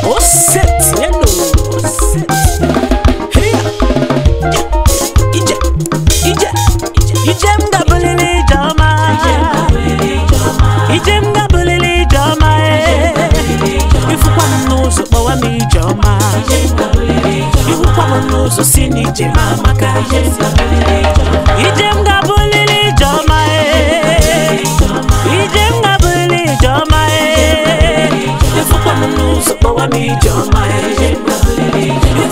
Oh, set, hello. Hey, Ijem gabulili jama. Ijem gabulili jama. If you want to know so power me jama. If you want to know so sini jema maka. Ijem gabulili jama. Ijem gabulili jama. If you want to know so power me jama. If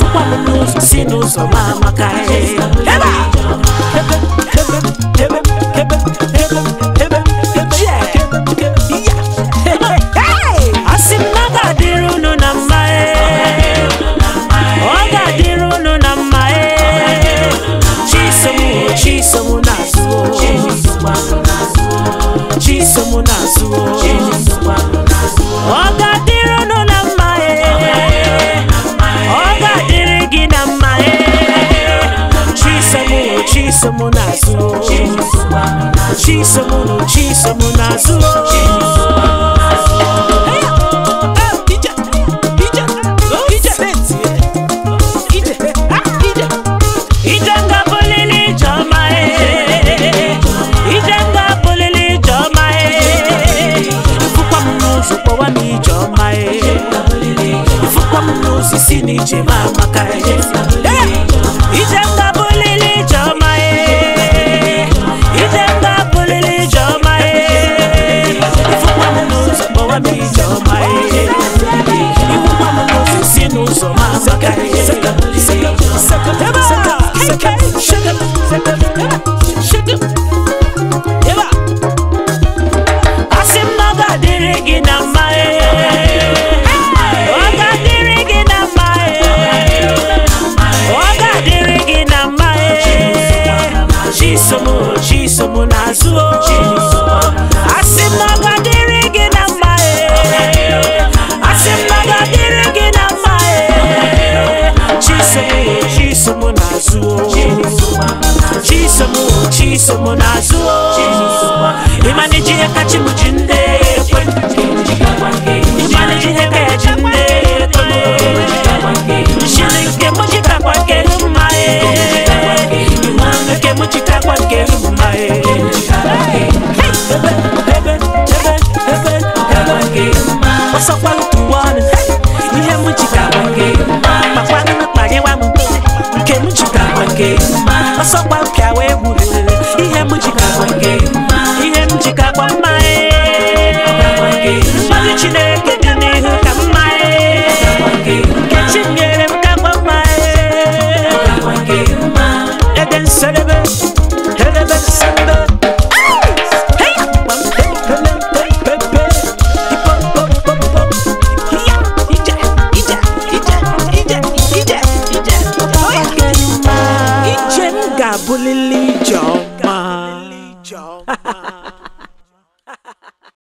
you want to know so sini so maka. Asim naga dirigi na